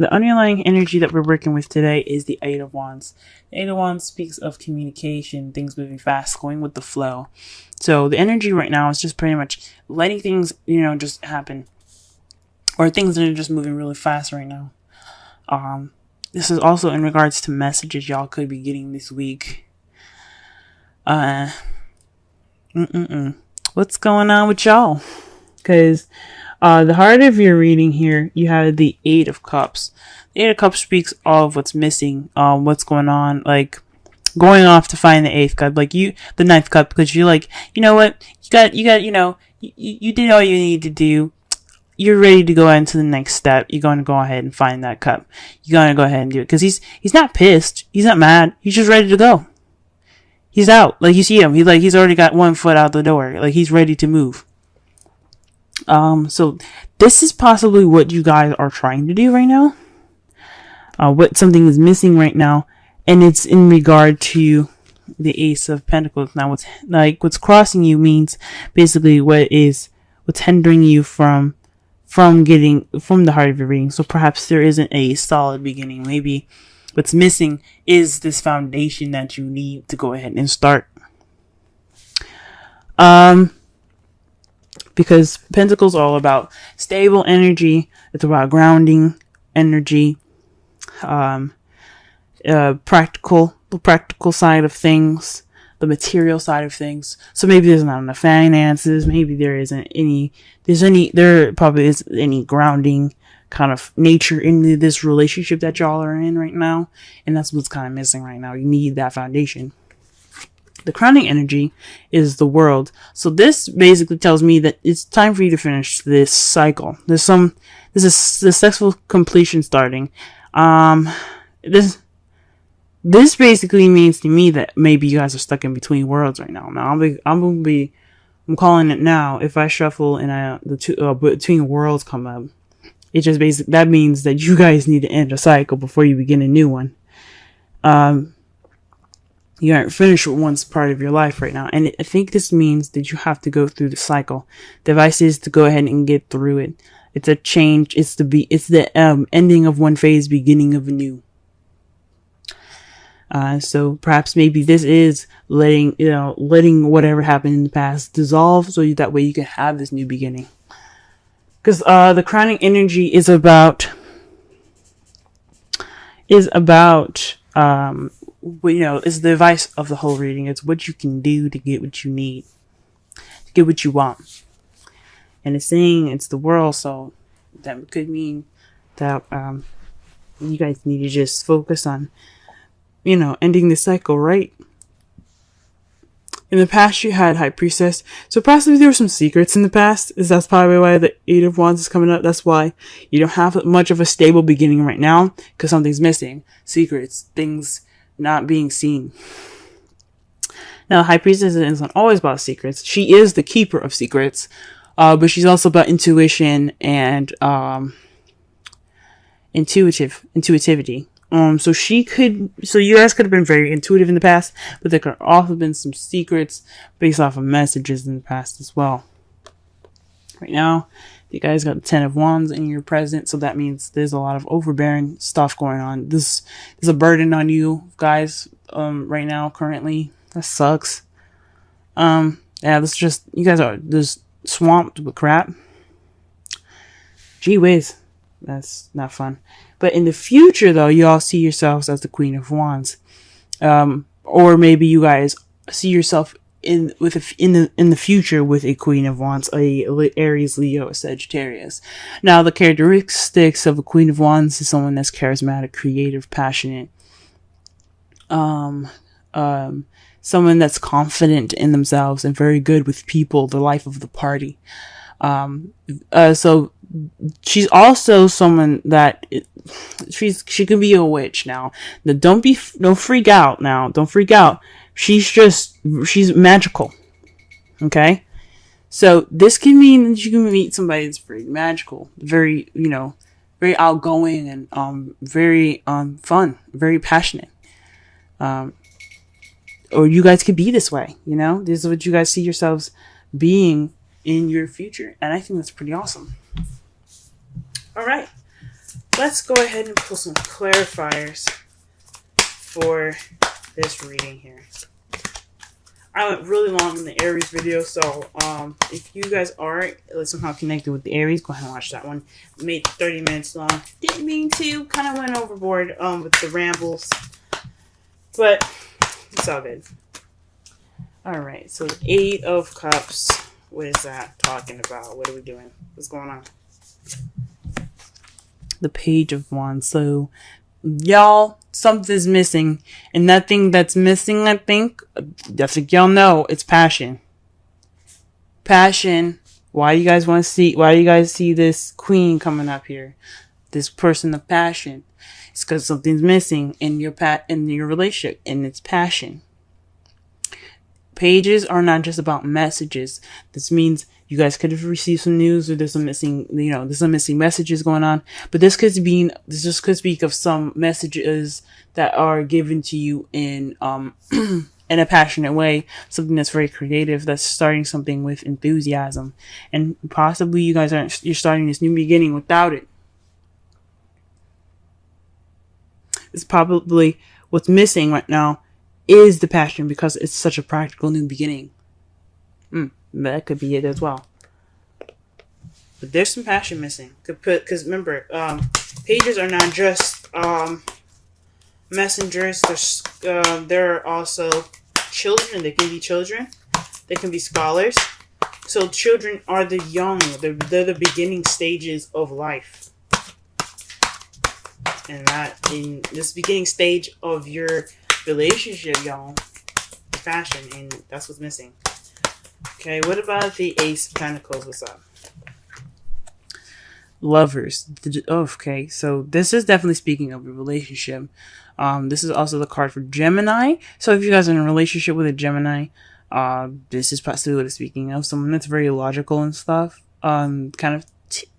The underlying energy that we're working with today is the Eight of Wands. The Eight of Wands speaks of communication, things moving fast, going with the flow. So the energy right now is just pretty much letting things, just happen. Or things that are just moving really fast right now. This is also in regards to messages y'all could be getting this week. What's going on with y'all? Because the heart of your reading here, you have the Eight of Cups. The Eight of Cups speaks of what's missing, what's going on, like going off to find the eighth cup, like the ninth cup, because you're like, you know what, you did all you need to do. You're ready to go into the next step. You're going to go ahead and find that cup. You're going to go ahead and do it. Because he's not pissed. He's not mad. He's just ready to go. He's out. Like, you see him. He's already got one foot out the door. Like, he's ready to move. So this is possibly what you guys are trying to do right now. What something is missing right now. And it's in regard to the Ace of Pentacles. Now, what's crossing you means basically what's hindering you from getting from the heart of your reading. So perhaps there isn't a solid beginning. Maybe what's missing is this foundation that you need to go ahead and start. Because Pentacles are all about stable energy. It's about grounding energy. The practical side of things. The material side of things. So maybe there's not enough finances. Maybe there probably isn't any grounding kind of nature in this relationship that y'all are in right now. And that's what's kind of missing right now. You need that foundation. The crowning energy is the World. So this basically tells me that it's time for you to finish this cycle. There's a successful completion starting. This basically means to me that maybe you guys are stuck in between worlds right now. Now I'm calling it now. If I shuffle and the two between worlds come up, it just basically that means that you guys need to end a cycle before you begin a new one. You aren't finished with one part of your life right now, and I think this means that you have to go through the cycle. The advice is to go ahead and get through it. It's a change. It's the ending of one phase, beginning of a new. So perhaps maybe this is letting whatever happened in the past dissolve so that way you can have this new beginning. Because, the crowning energy is about, is the advice of the whole reading. It's what you can do to get what you need, to get what you want. And it's saying it's the world, so that could mean that, you guys need to just focus on, ending the cycle, right? In the past, you had High Priestess. So possibly there were some secrets in the past. That's probably why the Eight of Wands is coming up. That's why you don't have much of a stable beginning right now. Because something's missing. Secrets. Things not being seen. Now, High Priestess isn't always about secrets. She is the keeper of secrets. But she's also about intuition and intuitivity. So you guys could have been very intuitive in the past, but there could also have been some secrets based off of messages in the past as well. Right now, you guys got the Ten of Wands in your present, so that means there's a lot of overbearing stuff going on. There's a burden on you guys, right now, currently. That sucks. You guys are just swamped with crap. Gee whiz. That's not fun. But in the future, though, you all see yourselves as the Queen of Wands, or maybe you guys see yourself in the future with a Queen of Wands, a Aries, Leo, or Sagittarius. Now, the characteristics of a Queen of Wands is someone that's charismatic, creative, passionate, someone that's confident in themselves and very good with people, the life of the party. So she's also someone that she can be a witch now. Don't freak out now. Don't freak out. She's magical. Okay? So this can mean that you can meet somebody that's very magical, very, very outgoing and, very, fun, very passionate. Or you guys could be this way, This is what you guys see yourselves being in your future. And I think that's pretty awesome. All right. let's go ahead and pull some clarifiers for this reading here. I went really long in the Aries video, so if you guys are somehow connected with the Aries, go ahead and watch that one. Made 30 minutes long. Didn't mean to. Kind of went overboard with the rambles, but it's all good. All right, so the 8 of Cups. What is that talking about? What are we doing? What's going on? The Page of Wands. So, y'all, something's missing. And that thing that's missing, I think y'all know, it's passion. Passion. Why do you guys see this queen coming up here? This person of passion. It's because something's missing in your relationship, and it's passion. Pages are not just about messages. This means you guys could have received some news, or there's some missing messages going on. But this could speak of some messages that are given to you in in a passionate way, something that's very creative, that's starting something with enthusiasm, and possibly you're starting this new beginning without it. It's probably what's missing right now is the passion, because it's such a practical new beginning. That could be it as well. But there's some passion missing. Because remember, pages are not just messengers. There are also children. They can be children. They can be scholars. So children are the young. They're the beginning stages of life. And that in this beginning stage of your relationship, y'all, passion, and that's what's missing. Okay, what about the Ace of Pentacles? What's up? Lovers. Okay, so this is definitely speaking of a relationship. This is also the card for Gemini. So if you guys are in a relationship with a Gemini, this is possibly what it's speaking of. Someone that's very logical and stuff. Kind of,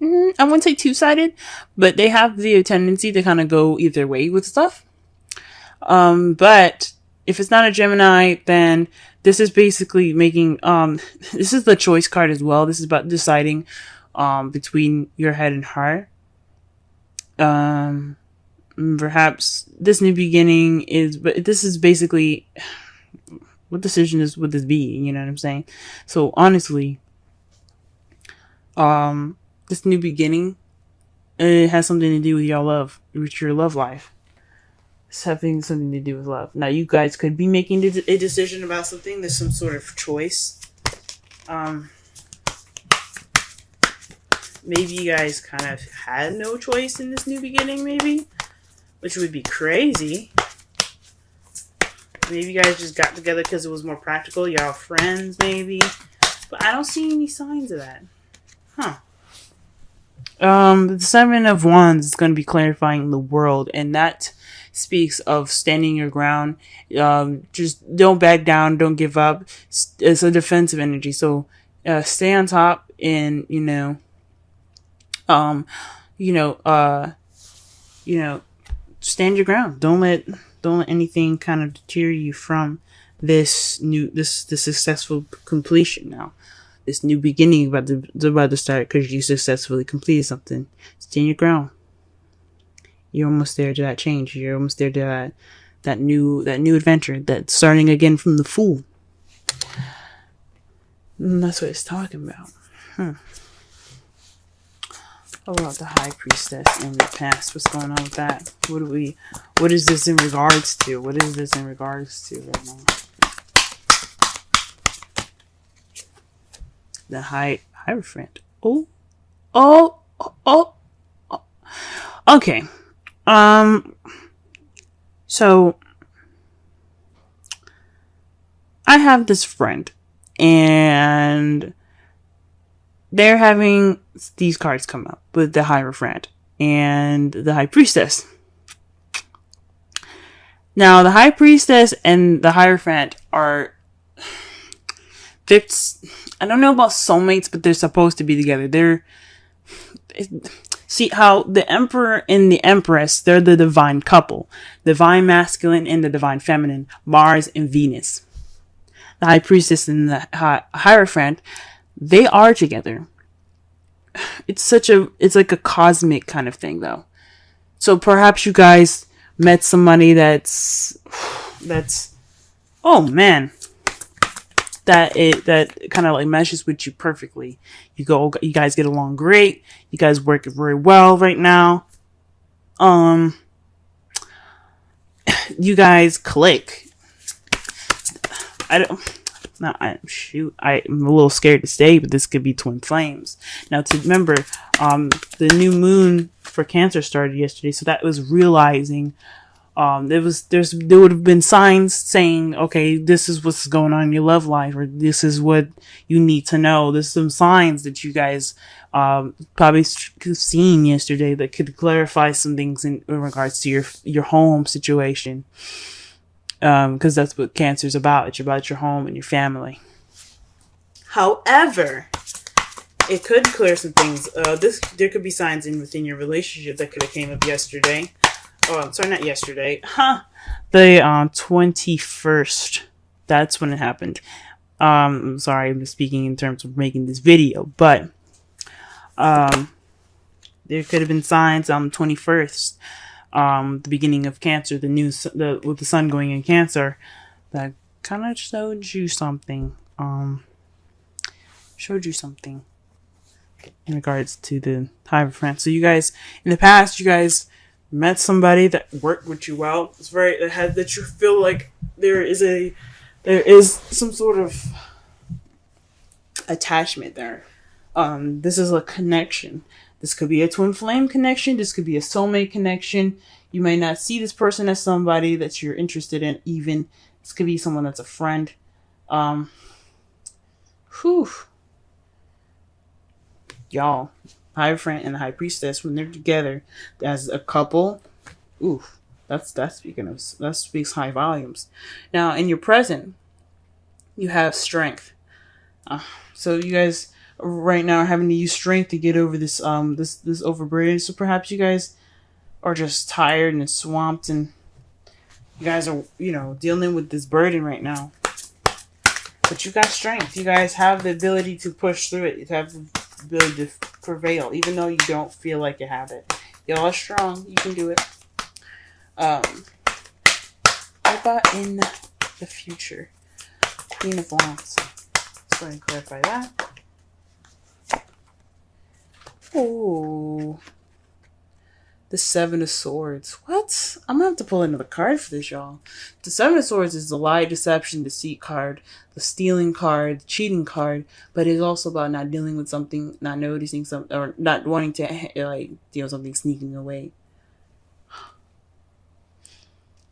I wouldn't say two-sided, but they have the tendency to kind of go either way with stuff. But if it's not a Gemini, then this is basically making, this is the choice card as well. This is about deciding, between your head and heart. Perhaps this new beginning but this is basically, what decision would this be? You know what I'm saying? So honestly, this new beginning, it has something to do with your love life. It's having something to do with love. Now, you guys could be making a decision about something. There's some sort of choice. Maybe you guys kind of had no choice in this new beginning, maybe. Which would be crazy. Maybe you guys just got together because it was more practical. Y'all friends, maybe. But I don't see any signs of that. Huh. The 7 of Wands is going to be clarifying the world. And that speaks of standing your ground. Just don't back down. Don't give up. It's a defensive energy. So stay on top and, stand your ground. Don't let anything kind of deter you from this successful completion now. This new beginning about to start because you successfully completed something. Stand your ground. You're almost there to that change. You're almost there to that new adventure. That starting again from the Fool. And that's what it's talking about. How about the High Priestess in the past? What's going on with that? What is this in regards to? What is this in regards to right now? The Hierophant. Oh. Okay. So I have this friend, and they're having these cards come up with the Hierophant and the High Priestess. Now, the High Priestess and the Hierophant are, I don't know about soulmates, but they're supposed to be together. See how the Emperor and the Empress, they're the divine couple. Divine masculine and the divine feminine. Mars and Venus. The High Priestess and the Hierophant, they are together. It's like a cosmic kind of thing, though. So perhaps you guys met somebody that's oh man, that kind of like meshes with you perfectly. You guys get along great. You guys work very well right now. You guys click. I'm a little scared to say, but this could be twin flames. Now, to remember, the new moon for Cancer started yesterday, so that was realizing. There would have been signs saying, okay, this is what's going on in your love life, or this is what you need to know. There's some signs that you guys probably seen yesterday that could clarify some things in regards to your home situation. Because that's what Cancer is about. It's about your home and your family. However, it could clear some things. There could be signs within your relationship that could have came up yesterday. Oh, sorry, not yesterday. The 21st. That's when it happened. I'm sorry, I'm speaking in terms of making this video, but there could have been signs on the 21st. The beginning of Cancer, with the sun going in Cancer, that kind of showed you something. In regards to the Hierophant. So you guys, in the past, you guys met somebody that worked with you well. That you feel like there is some sort of attachment there. This is a connection. This could be a twin flame connection. This could be a soulmate connection. You may not see this person as somebody that you're interested in. Even this could be someone that's a friend. Y'all, Hierophant and the High Priestess, when they're together as a couple, that speaks high volumes. Now, in your present, you have strength. So you guys right now are having to use strength to get over this overburden. So perhaps you guys are just tired and swamped, and you guys are, dealing with this burden right now. But you got strength. You guys have the ability to push through it. You have the ability to prevail, even though you don't feel like you have it. Y'all are strong. You can do it. What about in the future? Queen of Wands. Let's go ahead and clarify that. Oh, the Seven of Swords. What? I'm gonna have to pull another card for this, y'all. The Seven of Swords is the lie, deception, deceit card, the stealing card, the cheating card, but it's also about not dealing with something, not noticing something, or not wanting to deal with something sneaking away.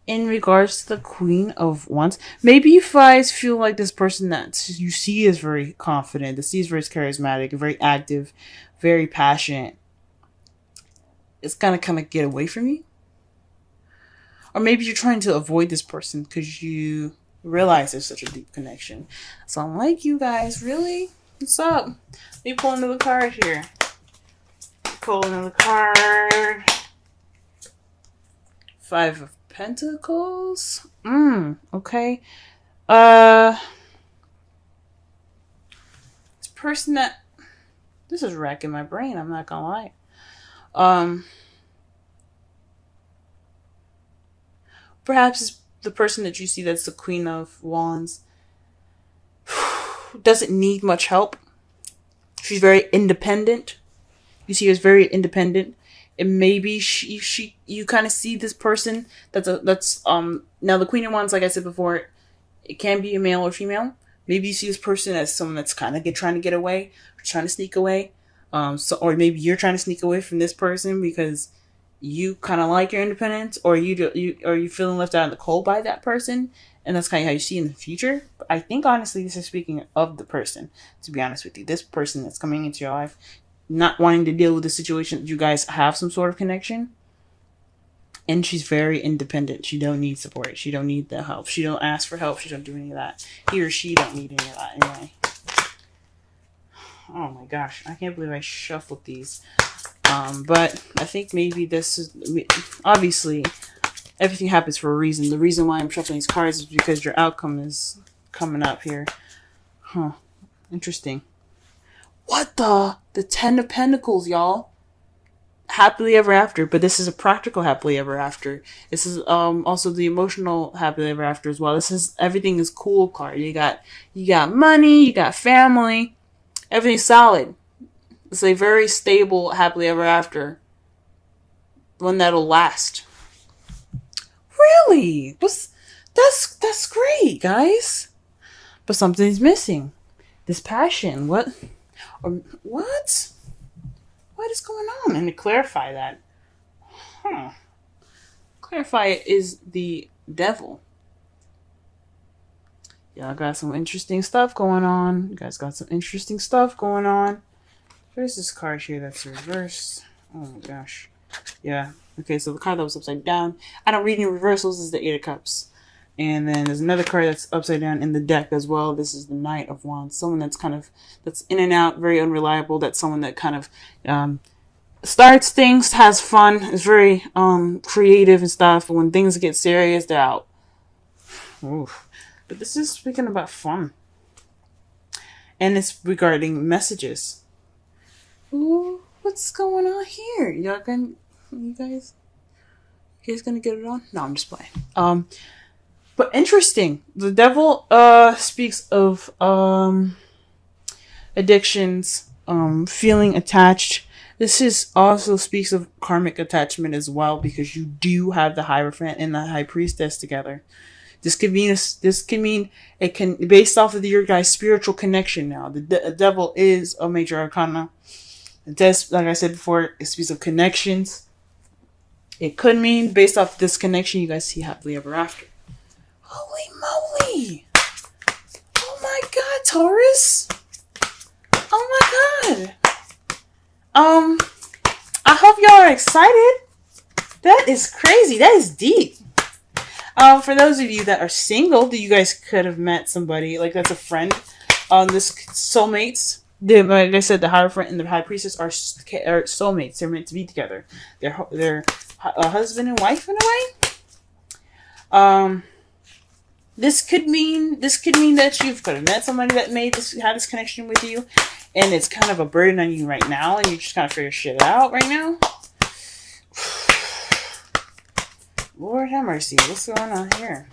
In regards to the Queen of Wands, maybe you guys feel like this person that you see is very confident, that sees very charismatic, very active, very passionate, it's gonna kind of get away from you. Or maybe you're trying to avoid this person because you realize there's such a deep connection. So I'm like, you guys, really? What's up? Let me pull another card here. Pull another card. Five of Pentacles. Okay. This person that... This is racking my brain, I'm not gonna lie. Perhaps it's the person that you see that's the Queen of Wands doesn't need much help. She's very independent. You see her as very independent. And maybe you kind of see this person that's now the Queen of Wands, like I said before, it can be a male or female. Maybe you see this person as someone that's kind of trying to get away, or trying to sneak away. Or maybe you're trying to sneak away from this person because you kind of like your independence, or you feeling left out in the cold by that person, and that's kind of how you see in the future. But I think honestly, this is speaking of the person. To be honest with you, this person that's coming into your life, not wanting to deal with the situation, you guys have some sort of connection, and she's very independent. She don't need support. She don't need the help. She don't ask for help. She don't do any of that. He or she don't need any of that anyway. Oh my gosh, I can't believe I shuffled these. But I think maybe this is... Obviously, everything happens for a reason. The reason why I'm shuffling these cards is because your outcome is coming up here. Huh. Interesting. What the? The Ten of Pentacles, y'all. happily ever after, but this is a practical happily ever after. This is also the emotional happily ever after as well. This is everything is cool card. You got money, you got family, everything's solid. It's a very stable happily ever after. One that'll last. Really? That's great, guys. But something's missing. This passion. What? What? What is going on? And to clarify that. Clarify it is the devil. Y'all got some interesting stuff going on. You guys got some interesting stuff going on. There's this card here that's reversed. Oh my gosh. Yeah. Okay, so the card that was upside down. I don't read any reversals. Is the Eight of Cups. And then there's another card that's upside down in the deck as well. This is the Knight of Wands. Someone that's in and out, very unreliable. That's someone that kind of starts things, has fun, is very creative and stuff. But when things get serious, they're out. Oof. But this is speaking about fun. And it's regarding messages. Ooh, what's going on here? You guys gonna get it on? No, I'm just playing. But interesting. The devil speaks of addictions, feeling attached. This also speaks of karmic attachment as well, because you do have the Hierophant and the High Priestess together. This could mean it can, based off of your guys' spiritual connection. Now the devil is a major arcana. It does, like I said before, it speaks of connections. It could mean based off this connection, you guys see happily ever after. Holy moly! Oh my God, Taurus! Oh my God! I hope y'all are excited. That is crazy. That is deep. For those of you that are single, you guys could have met somebody like that's a friend. This soulmates. Like I said, the Hierophant and the High Priestess are soulmates. They're meant to be together. They're a husband and wife in a way. This could mean that you could have met somebody that had this connection with you, and it's kind of a burden on you right now, and you just kind of figure shit out right now. Lord have mercy, what's going on here?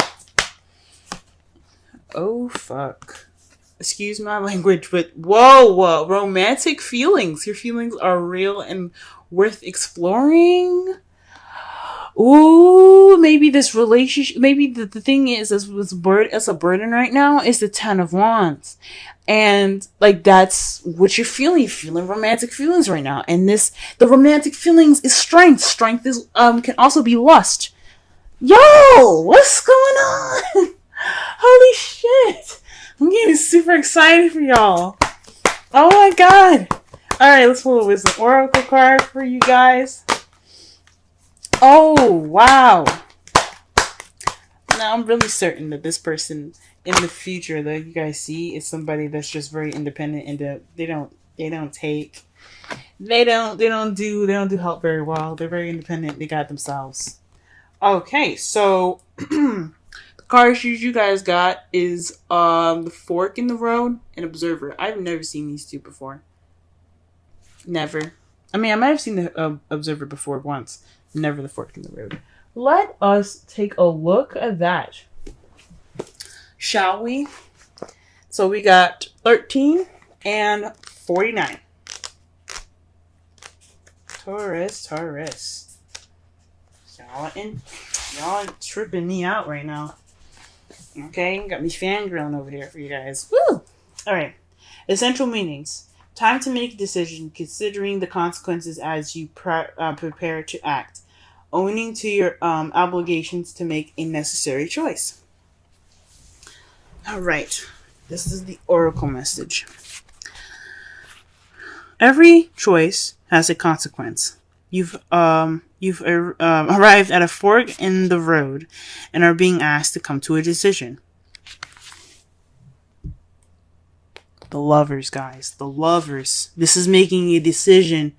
Oh fuck. Excuse my language, but whoa, romantic feelings. Your feelings are real and worth exploring. Ooh, maybe this relationship, maybe the thing is, as a burden right now is the Ten of Wands. And like, that's what you're feeling. You're feeling romantic feelings right now. And the romantic feelings is strength. Strength is, can also be lust. Yo, what's going on? Holy shit. I'm getting super excited for y'all. Oh my God. Alright, let's pull a Wisdom Oracle card for you guys. Oh, wow. Now, I'm really certain that this person in the future that you guys see is somebody that's just very independent, and they don't do help very well. They're very independent. They got themselves. Okay, so the cards you guys got is the Fork in the Road and Observer. I've never seen these two before. Never. I mean, I might have seen the Observer before once. Never the Fork in the Road. Let us take a look at that, shall we? So we got 13 and 49. Taurus. Y'all tripping me out right now. Okay, got me fangirling over here for you guys. Woo! Alright. Essential meanings. Time to make a decision, considering the consequences as you prepare to act. Owning to your obligations to make a necessary choice. Alright. This is the Oracle message. Every choice has a consequence. You've arrived at a fork in the road and are being asked to come to a decision. The Lovers, guys. The Lovers. This is making a decision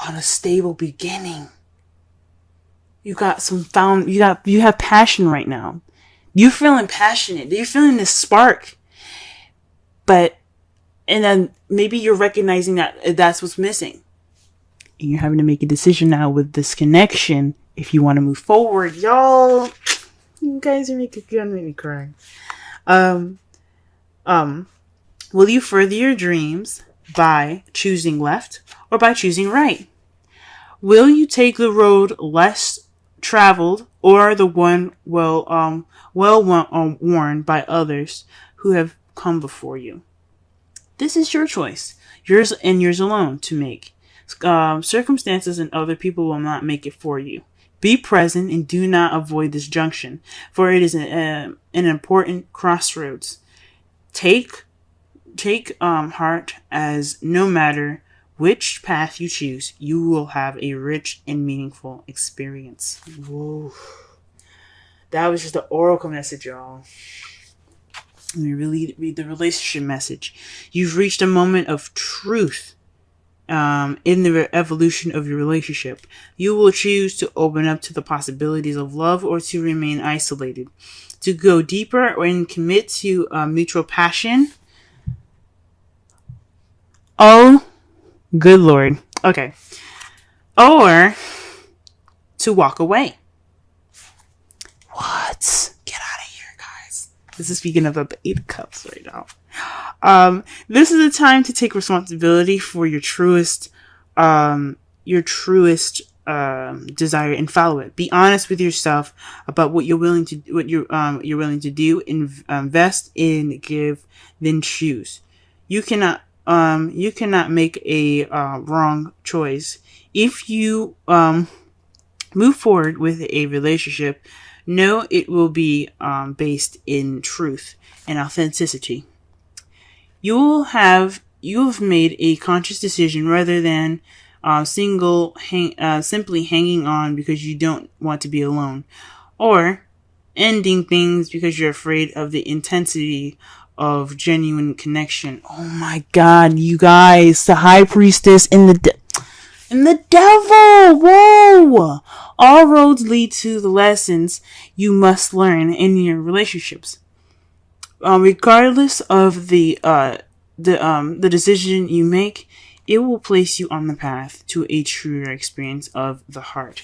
on a stable beginning. You have passion right now. You're feeling passionate. You're feeling this spark. And then maybe you're recognizing that that's what's missing. And you're having to make a decision now with this connection if you want to move forward. Y'all, you guys are gonna make me cry. Will you further your dreams by choosing left or by choosing right? Will you take the road less traveled or the one worn by others who have come before you? This is your choice, yours and yours alone to make. Circumstances and other people will not make it for you. Be present and do not avoid this junction, for it is an important crossroads. Take heart, as no matter which path you choose, you will have a rich and meaningful experience. Whoa. That was just the oracle message, y'all. Let me really read the relationship message. You've reached a moment of truth in the evolution of your relationship. You will choose to open up to the possibilities of love or to remain isolated. To go deeper and commit to mutual passion. Oh, good Lord. Okay. Or to walk away. What? Get out of here, guys. This is speaking of the 8 of Cups right now. This is a time to take responsibility for your truest desire and follow it. Be honest with yourself about what you're willing to do. Invest in, give, then choose. You cannot make a wrong choice. If you move forward with a relationship, know it will be based in truth and authenticity. You have made a conscious decision rather than simply hanging on because you don't want to be alone, or ending things because you're afraid of the intensity of genuine connection. Oh my God, you guys, the High Priestess and the devil. Whoa! All roads lead to the lessons you must learn in your relationships. Regardless of the decision you make, it will place you on the path to a truer experience of the heart.